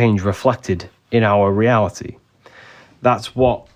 change reflected in our reality. That's what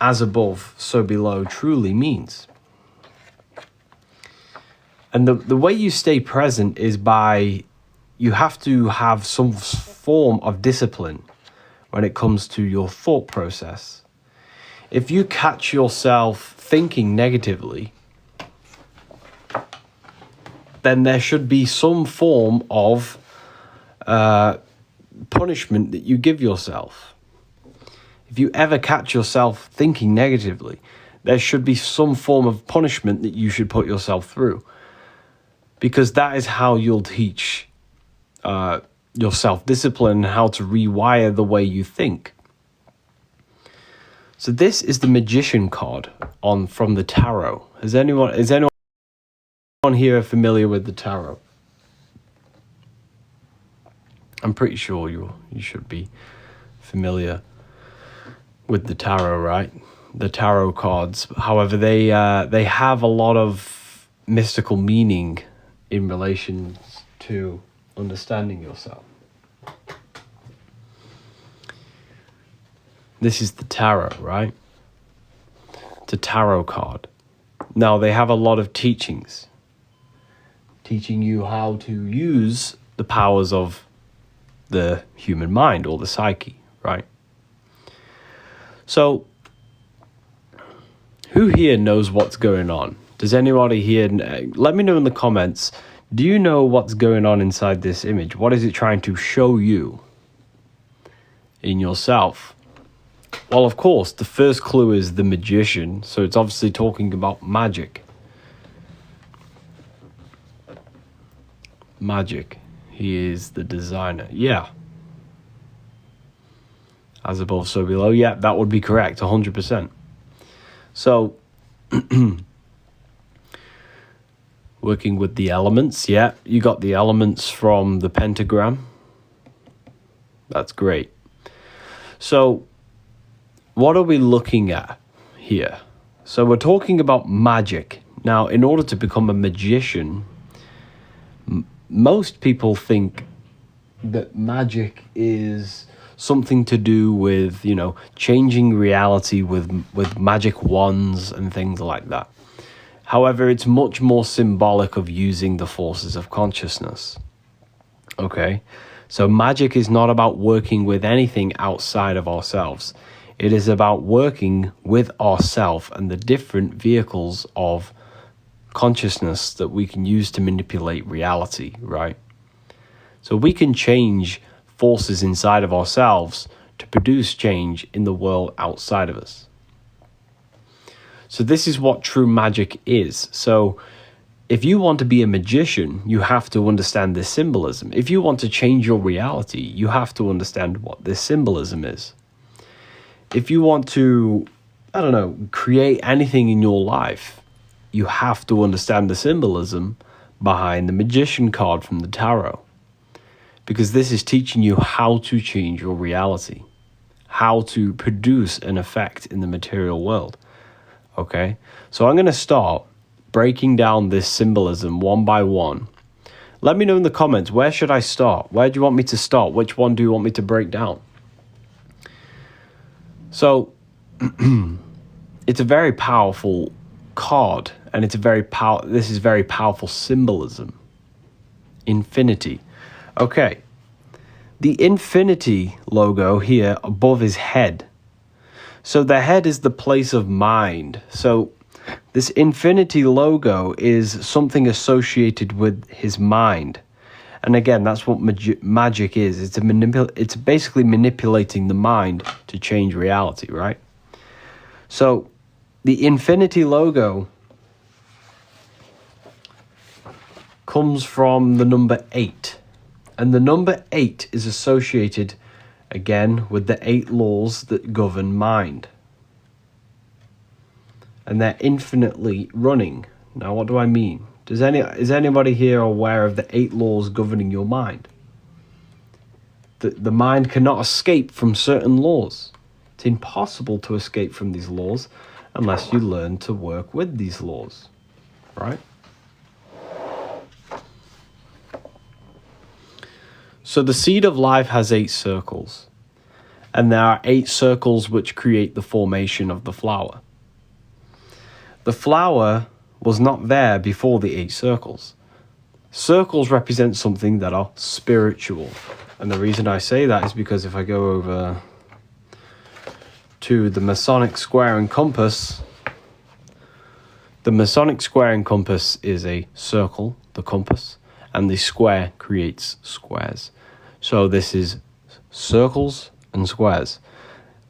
as above, so below truly means. And the way you stay present is by, you have to have some form of discipline when it comes to your thought process. If you catch yourself thinking negatively, then there should be some form of punishment that you give yourself. If you ever catch yourself thinking negatively, there should be some form of punishment that you should put yourself through. Because that is how you'll teach your self-discipline, how to rewire the way you think. So this is the Magician card from the tarot. Is anyone here familiar with the tarot? I'm pretty sure you should be familiar with the tarot, right? The tarot cards. However, they have a lot of mystical meaning in relation to understanding yourself. This is the tarot, right? It's a tarot card. Now, they have a lot of teachings, teaching you how to use the powers of the human mind or the psyche, right? So, who here knows what's going on? Does anybody here, let me know in the comments, do you know what's going on inside this image? What is it trying to show you in yourself? Well, of course, the first clue is the Magician, so it's obviously talking about magic. Magic. He is the designer. Yeah. As above, so below. Yeah, that would be correct, 100%. So, working with the elements. Yeah, you got the elements from the pentagram. That's great. So, what are we looking at here? So we're talking about magic. Now, in order to become a magician, most people think that magic is something to do with, changing reality with magic wands and things like that. However, it's much more symbolic of using the forces of consciousness. Okay? So magic is not about working with anything outside of ourselves. It is about working with ourselves and the different vehicles of consciousness that we can use to manipulate reality, right? So we can change forces inside of ourselves to produce change in the world outside of us. So this is what true magic is. So if you want to be a magician, you have to understand this symbolism. If you want to change your reality, you have to understand what this symbolism is. If you want to, create anything in your life, you have to understand the symbolism behind the Magician card from the tarot. Because this is teaching you how to change your reality, how to produce an effect in the material world. Okay? So I'm going to start breaking down this symbolism one by one. Let me know in the comments, where should I start? Where do you want me to start? Which one do you want me to break down? So, it's a very powerful card, and this is very powerful symbolism. Infinity. Okay. The infinity logo here above his head. So the head is the place of mind. So this infinity logo is something associated with his mind. And again, that's what magic is. It's basically manipulating the mind to change reality, right? So the infinity logo comes from the number 8. And the number 8 is associated, again, with the 8 laws that govern mind. And they're infinitely running. Now, what do I mean? Is anybody here aware of the 8 laws governing your mind? The mind cannot escape from certain laws. It's impossible to escape from these laws unless you learn to work with these laws, right? So the seed of life has 8 circles, and there are 8 circles which create the formation of the flower. The flower was not there before the 8 circles. Circles represent something that are spiritual. And the reason I say that is because if I go over to the Masonic square and compass, the Masonic square and compass is a circle, the compass, and the square creates squares. So this is circles and squares.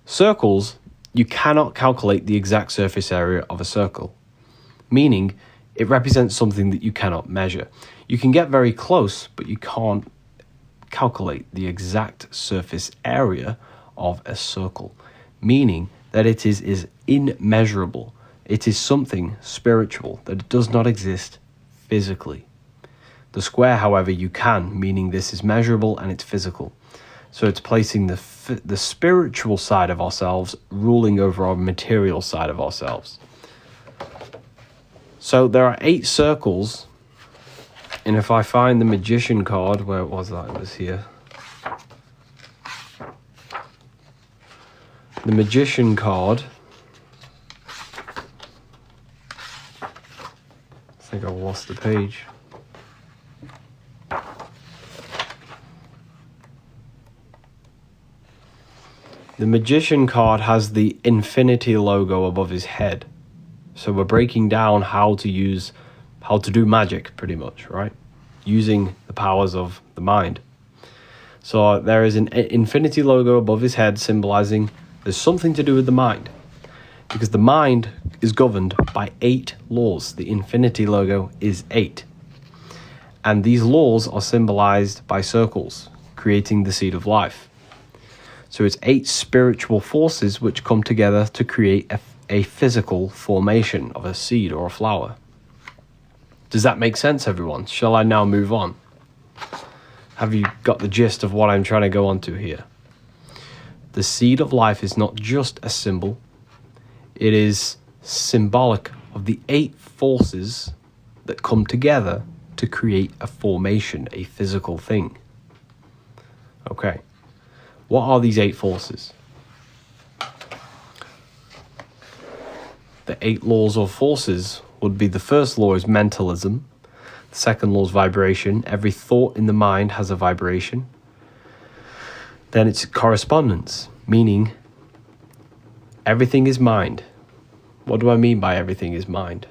Circles, you cannot calculate the exact surface area of a circle, meaning it represents something that you cannot measure. You can get very close, but you can't calculate the exact surface area of a circle, meaning that it is immeasurable. It is something spiritual, that it does not exist physically. The square, however, you can, meaning this is measurable and it's physical. So it's placing the spiritual side of ourselves ruling over our material side of ourselves. So there are 8 circles, and if I find the magician card, where was that? It was here. The magician card. I think I've lost the page. The magician card has the infinity logo above his head. So we're breaking down how to do magic, pretty much, right? Using the powers of the mind. So there is an infinity logo above his head symbolizing there's something to do with the mind. Because the mind is governed by 8 laws. The infinity logo is 8. And these laws are symbolized by circles, creating the seed of life. So it's 8 spiritual forces which come together to create a physical formation of a seed or a flower. Does that make sense, everyone? Shall I now move on? Have you got the gist of what I'm trying to go on to here? The seed of life is not just a symbol. It is symbolic of the 8 forces that come together to create a formation, a physical thing. Okay. What are these 8 forces? The 8 laws or forces would be, the first law is mentalism. The second law is vibration. Every thought in the mind has a vibration. Then it's correspondence, meaning everything is mind. What do I mean by everything is mind?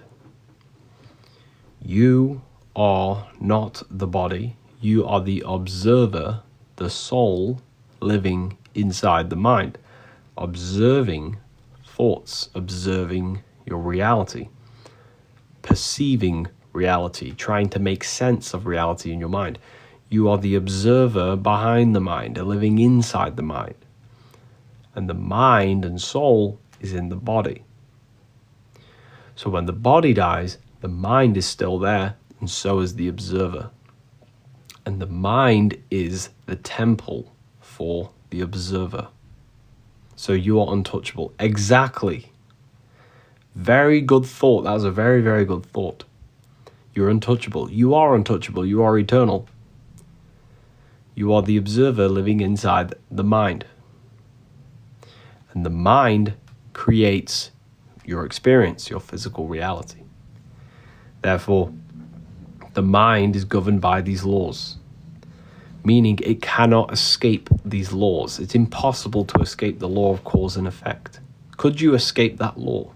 You are not the body. You are the observer, the soul living inside the mind, observing thoughts, observing your reality, perceiving reality, trying to make sense of reality in your mind. You are the observer behind the mind, living inside the mind. And the mind and soul is in the body. So when the body dies, the mind is still there, and so is the observer. And the mind is the temple for the observer. So you are untouchable. Exactly. Very good thought. That was a very, very good thought. You're untouchable. You are untouchable. You are eternal. You are the observer living inside the mind. And the mind creates your experience, your physical reality. Therefore, the mind is governed by these laws, meaning it cannot escape these laws. It's impossible to escape the law of cause and effect. Could you escape that law?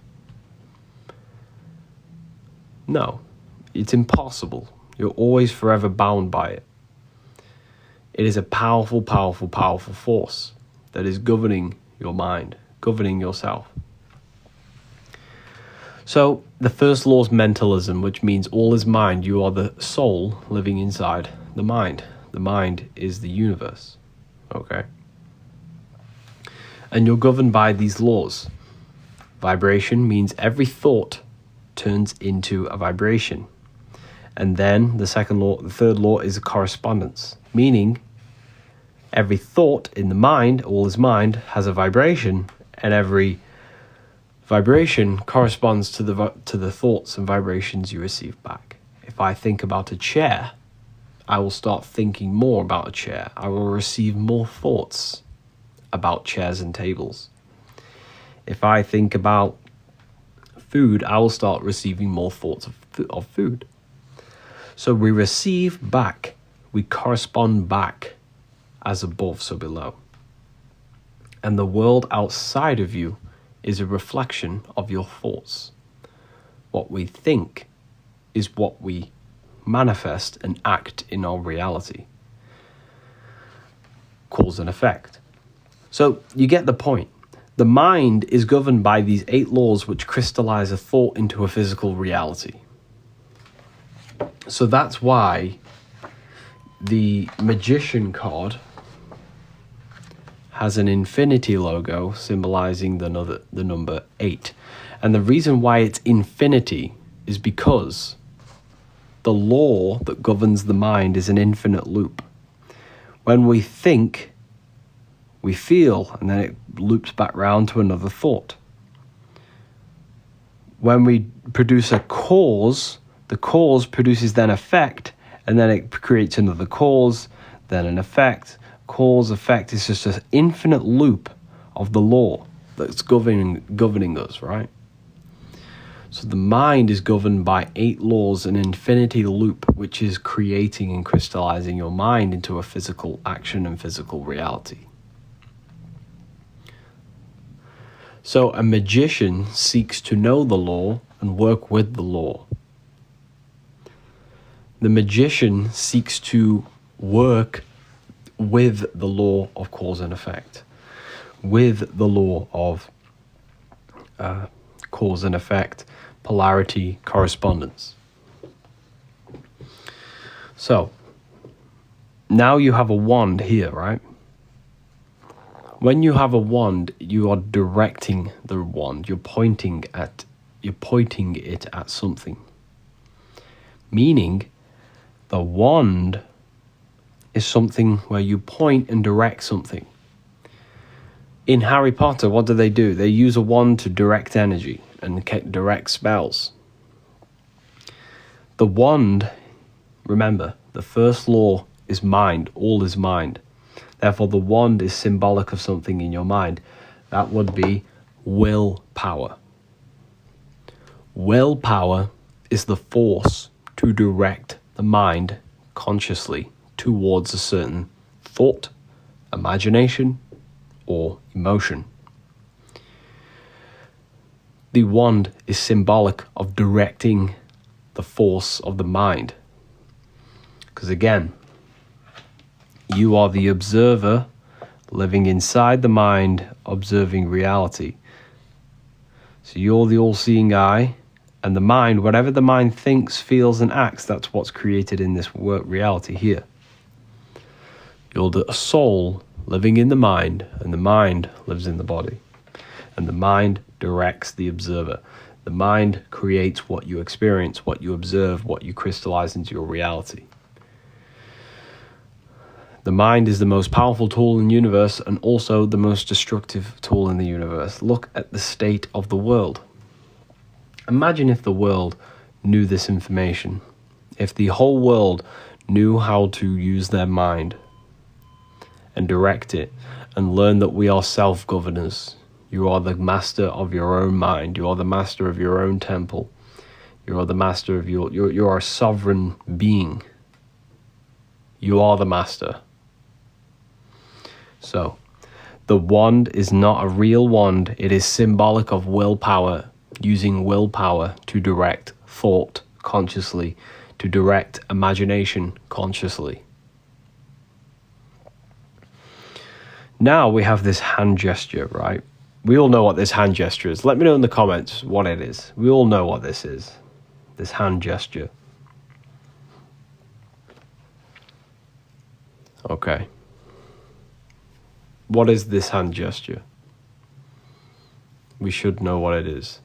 No, it's impossible. You're always forever bound by it. It is a powerful, powerful, powerful force that is governing your mind, governing yourself. So the first law is mentalism, which means all is mind. You are the soul living inside the mind. The mind is the universe. Okay? And you're governed by these laws. Vibration means every thought turns into a vibration. And then the third law is a correspondence, meaning every thought in the mind, all is mind, has a vibration, and every vibration corresponds to the thoughts and vibrations you receive back. If I think about a chair, I will start thinking more about a chair. I will receive more thoughts about chairs and tables. If I think about food, I will start receiving more thoughts of food. So we receive back, we correspond back, as above, so below. And the world outside of you is a reflection of your thoughts. What we think is what we manifest and act in our reality. Cause and effect. So you get the point. The mind is governed by these 8 laws which crystallize a thought into a physical reality. So that's why the Magician card has an infinity logo symbolizing the number 8. And the reason why it's infinity is because the law that governs the mind is an infinite loop. When we think, we feel, and then it loops back round to another thought. When we produce a cause, the cause produces then effect, and then it creates another cause, then an effect. Cause, effect is just an infinite loop of the law that's governing us, right? So the mind is governed by 8 laws, an infinity loop, which is creating and crystallizing your mind into a physical action and physical reality. So a magician seeks to know the law and work with the law. The magician seeks to work with the law of cause and effect, with the law of cause and effect, polarity, correspondence. So, now you have a wand here, right? When you have a wand, you are directing the wand. You're pointing it at something. Meaning, the wand is something where you point and direct something. In Harry Potter, what do? They use a wand to direct energy and direct spells. The wand, remember, the first law is mind. All is mind. Therefore, the wand is symbolic of something in your mind. That would be willpower. Willpower is the force to direct the mind consciously towards a certain thought, imagination, or emotion. The wand is symbolic of directing the force of the mind. Because again, you are the observer living inside the mind, observing reality. So you're the all-seeing eye, and the mind, whatever the mind thinks, feels, and acts, that's what's created in this reality here. You're the soul living in the mind, and the mind lives in the body. And the mind directs the observer. The mind creates what you experience, what you observe, what you crystallize into your reality. The mind is the most powerful tool in the universe and also the most destructive tool in the universe. Look at the state of the world. Imagine if the world knew this information. If the whole world knew how to use their mind and direct it and learn that we are self-governors. You are the master of your own mind. You are the master of your own temple. You are the master of you are a sovereign being. You are the master. So, the wand is not a real wand. It is symbolic of willpower, using willpower to direct thought consciously, to direct imagination consciously. Now we have this hand gesture, right? We all know what this hand gesture is. Let me know in the comments what it is. We all know what this is, this hand gesture. Okay. What is this hand gesture? We should know what it is.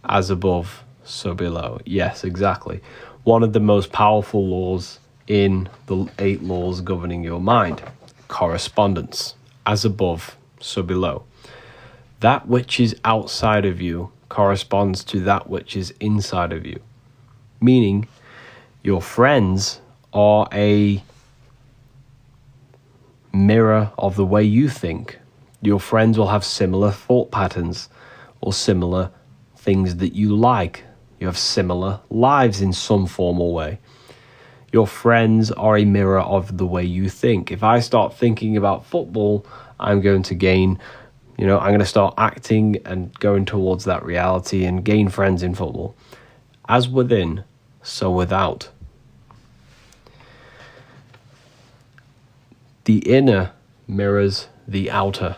As above, so below. Yes, exactly. One of the most powerful laws in the 8 laws governing your mind. Correspondence. As above, so below. That which is outside of you corresponds to that which is inside of you. Meaning, your friends are a mirror of the way you think. Your friends will have similar thought patterns or similar things that you like. You have similar lives in some formal way. Your friends are a mirror of the way you think. If I start thinking about football, I'm going to gain, I'm going to start acting and going towards that reality and gain friends in football. As within, so without. The inner mirrors the outer.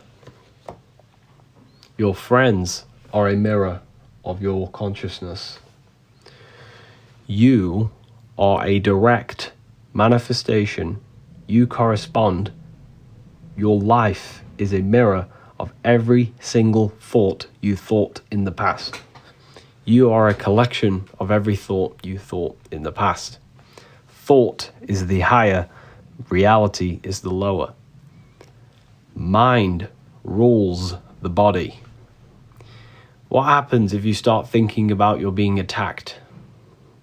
Your friends are a mirror of your consciousness. You are a direct manifestation. You correspond. Your life is a mirror of every single thought you thought in the past. You are a collection of every thought you thought in the past. Thought is the higher, reality is the lower. Mind rules the body. What happens if you start thinking about you're being attacked?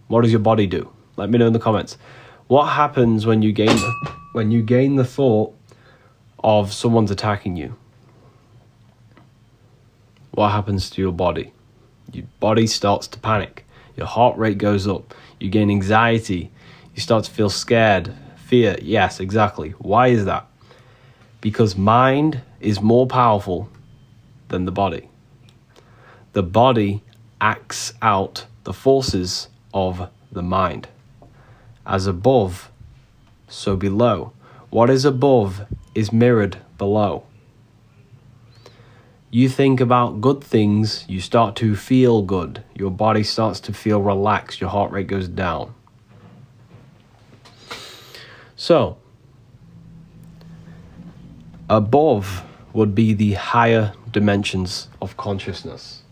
What does your body do? Let me know in the comments. What happens when you gain the thought of someone's attacking you? What happens to your body? Your body starts to panic. Your heart rate goes up. You gain anxiety. You start to feel scared. Fear. Yes, exactly. Why is that? Because mind is more powerful than the body. The body acts out the forces of the mind. As above, so below. What is above is mirrored below. You think about good things, you start to feel good. Your body starts to feel relaxed. Your heart rate goes down. So, above would be the higher dimensions of consciousness.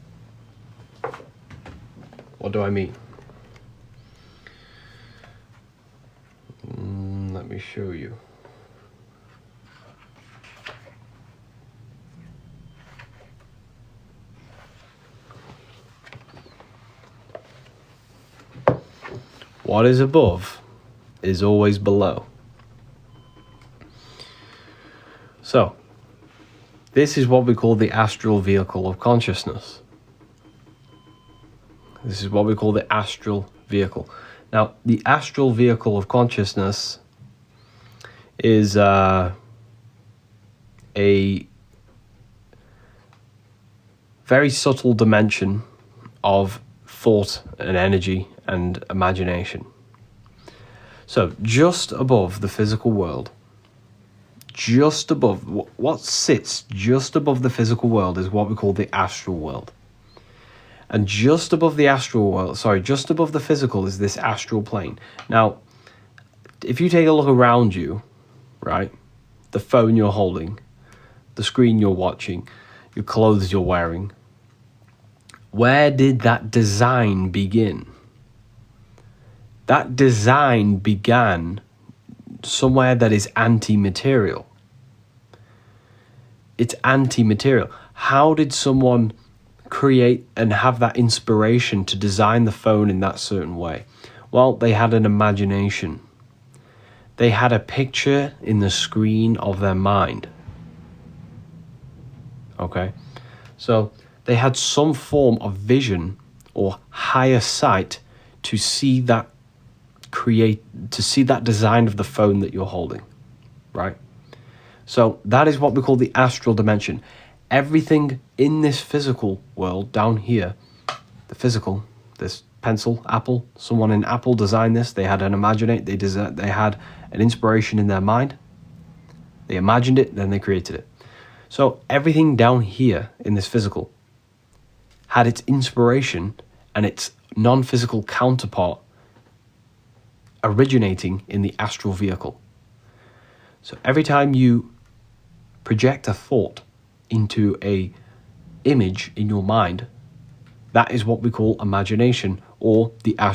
What do I mean? Let me show you. What is above is always below. So, this is what we call the astral vehicle of consciousness. This is what we call the astral vehicle. Now, the astral vehicle of consciousness is a very subtle dimension of thought and energy and imagination. So, just above the physical world, just above, what sits just above the physical world is what we call the astral world. And just above the astral world, just above the physical is this astral plane. Now, if you take a look around you, right, the phone you're holding, the screen you're watching, your clothes you're wearing, where did that design begin? That design began somewhere that is anti-material. It's anti-material. How did someone create and have that inspiration to design the phone in that certain way? Well, they had an imagination. They had a picture in the screen of their mind. Okay? So they had some form of vision or higher sight to see that design of the phone that you're holding, right? So that is what we call the astral dimension. Everything in this physical world down here, the physical, this pencil, Apple, someone in Apple designed this. They had they had an inspiration in their mind. They imagined it, then they created it. So everything down here in this physical had its inspiration and its non-physical counterpart originating in the astral vehicle. So every time you project a thought into a image in your mind, that is what we call imagination or the astral